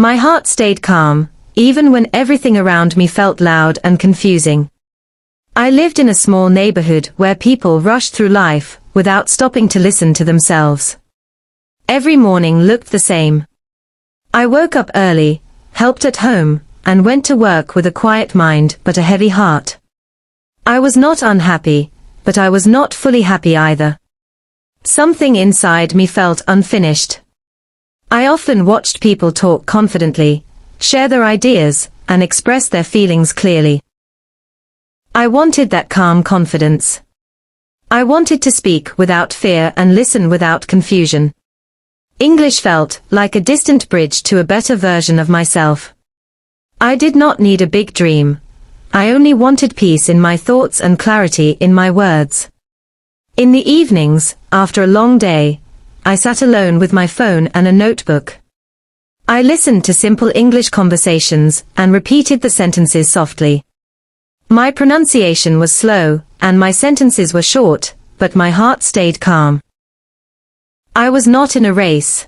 My heart stayed calm, even when everything around me felt loud and confusing. I lived in a small neighborhood where people rushed through life, without stopping to listen to themselves. Every morning looked the same. I woke up early, helped at home, and went to work with a quiet mind but a heavy heart. I was not unhappy, but I was not fully happy either. Something inside me felt unfinished. I often watched people talk confidently, share their ideas, and express their feelings clearly. I wanted that calm confidence. I wanted to speak without fear and listen without confusion. English felt like a distant bridge to a better version of myself. I did not need a big dream. I only wanted peace in my thoughts and clarity in my words. In the evenings, after a long day, I sat alone with my phone and a notebook. I listened to simple English conversations and repeated the sentences softly. My pronunciation was slow, and my sentences were short, but my heart stayed calm. I was not in a race.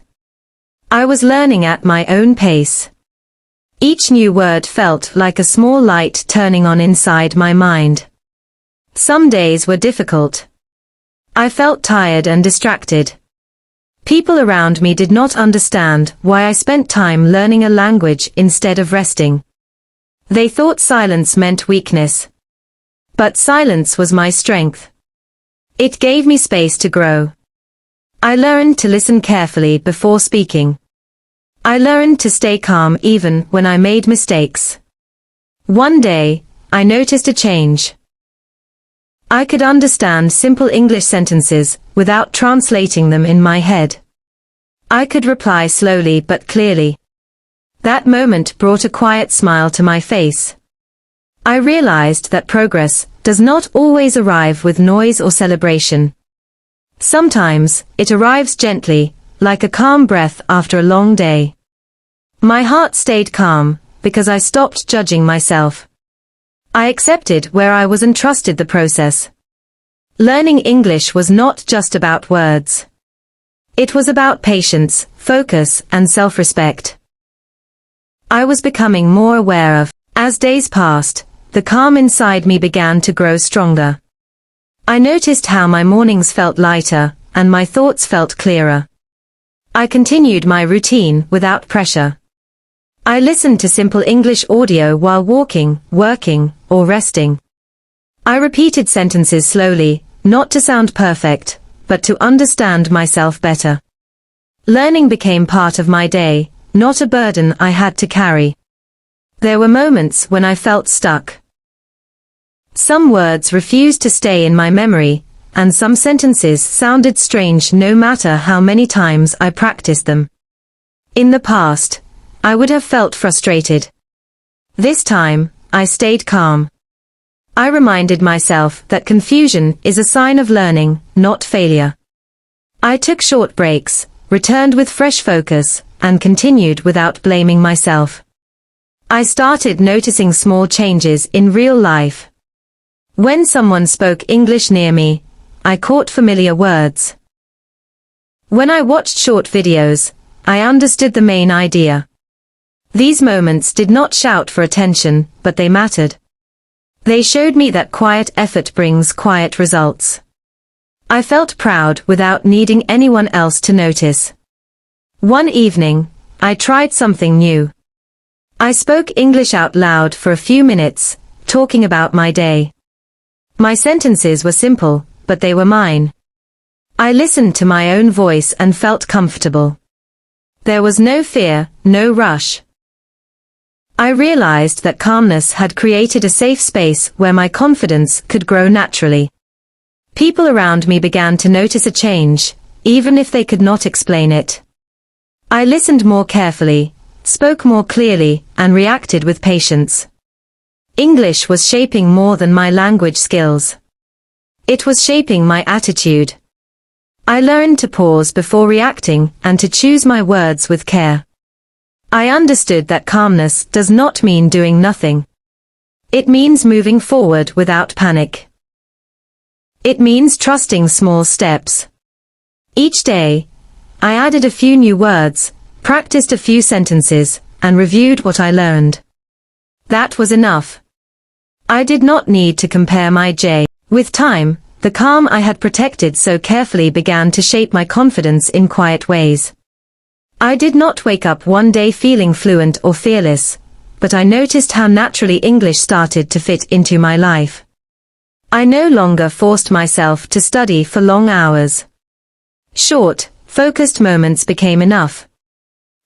I was learning at my own pace. Each new word felt like a small light turning on inside my mind. Some days were difficult. I felt tired and distracted. People around me did not understand why I spent time learning a language instead of resting. They thought silence meant weakness. But silence was my strength. It gave me space to grow. I learned to listen carefully before speaking. I learned to stay calm even when I made mistakes. One day, I noticed a change. I could understand simple English sentences without translating them in my head. I could reply slowly but clearly. That moment brought a quiet smile to my face. I realized that progress does not always arrive with noise or celebration. Sometimes, it arrives gently, like a calm breath after a long day. My heart stayed calm, because I stopped judging myself. I accepted where I was and trusted the process. Learning English was not just about words. It was about patience, focus, and self-respect. I was becoming more aware of, as days passed, the calm inside me began to grow stronger. I noticed how my mornings felt lighter, and my thoughts felt clearer. I continued my routine without pressure. I listened to simple English audio while walking, working, or resting. I repeated sentences slowly, not to sound perfect, but to understand myself better. Learning became part of my day, not a burden I had to carry. There were moments when I felt stuck. Some words refused to stay in my memory, and some sentences sounded strange no matter how many times I practiced them. In the past, I would have felt frustrated. This time, I stayed calm. I reminded myself that confusion is a sign of learning, not failure. I took short breaks, returned with fresh focus, and continued without blaming myself. I started noticing small changes in real life. When someone spoke English near me, I caught familiar words. When I watched short videos, I understood the main idea. These moments did not shout for attention, but they mattered. They showed me that quiet effort brings quiet results. I felt proud without needing anyone else to notice. One evening, I tried something new. I spoke English out loud for a few minutes, talking about my day. My sentences were simple, but they were mine. I listened to my own voice and felt comfortable. There was no fear, no rush. I realized that calmness had created a safe space where my confidence could grow naturally. People around me began to notice a change, even if they could not explain it. I listened more carefully, spoke more clearly, and reacted with patience. English was shaping more than my language skills. It was shaping my attitude. I learned to pause before reacting and to choose my words with care. I understood that calmness does not mean doing nothing. It means moving forward without panic. It means trusting small steps. Each day, I added a few new words, practiced a few sentences, and reviewed what I learned. That was enough. I did not need to compare my J. With time, the calm I had protected so carefully began to shape my confidence in quiet ways. I did not wake up one day feeling fluent or fearless, but I noticed how naturally English started to fit into my life. I no longer forced myself to study for long hours. Short, focused moments became enough.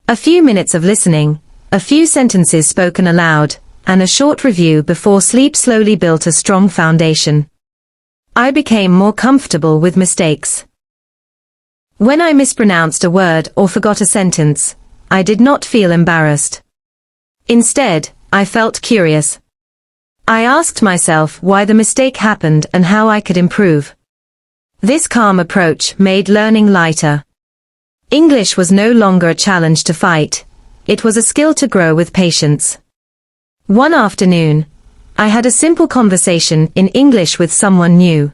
A few minutes of listening, a few sentences spoken aloud, and a short review before sleep slowly built a strong foundation. I became more comfortable with mistakes. When I mispronounced a word or forgot a sentence, I did not feel embarrassed. Instead, I felt curious. I asked myself why the mistake happened and how I could improve. This calm approach made learning lighter. English was no longer a challenge to fight, it was a skill to grow with patience. One afternoon, I had a simple conversation in English with someone new.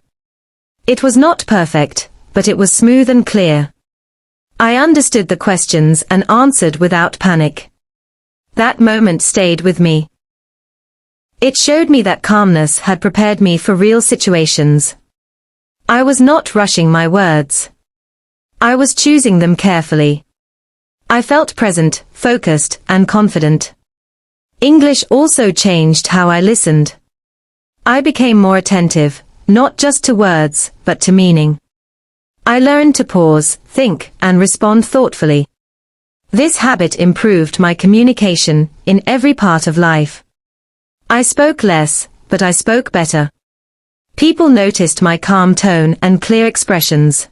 It was not perfect, but it was smooth and clear. I understood the questions and answered without panic. That moment stayed with me. It showed me that calmness had prepared me for real situations. I was not rushing my words. I was choosing them carefully. I felt present, focused, and confident. English also changed how I listened. I became more attentive, not just to words, but to meaning. I learned to pause, think, and respond thoughtfully. This habit improved my communication in every part of life. I spoke less, but I spoke better. People noticed my calm tone and clear expressions.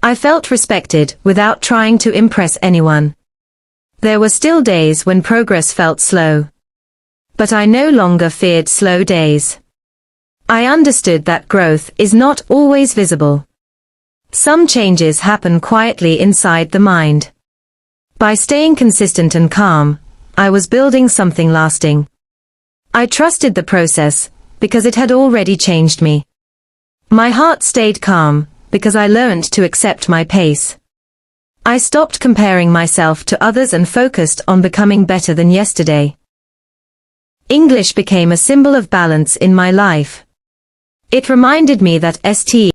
I felt respected without trying to impress anyone. There were still days when progress felt slow. But I no longer feared slow days. I understood that growth is not always visible. Some changes happen quietly inside the mind. By staying consistent and calm, I was building something lasting. I trusted the process, because it had already changed me. My heart stayed calm, because I learned to accept my pace. I stopped comparing myself to others and focused on becoming better than yesterday. English became a symbol of balance in my life. It reminded me that St.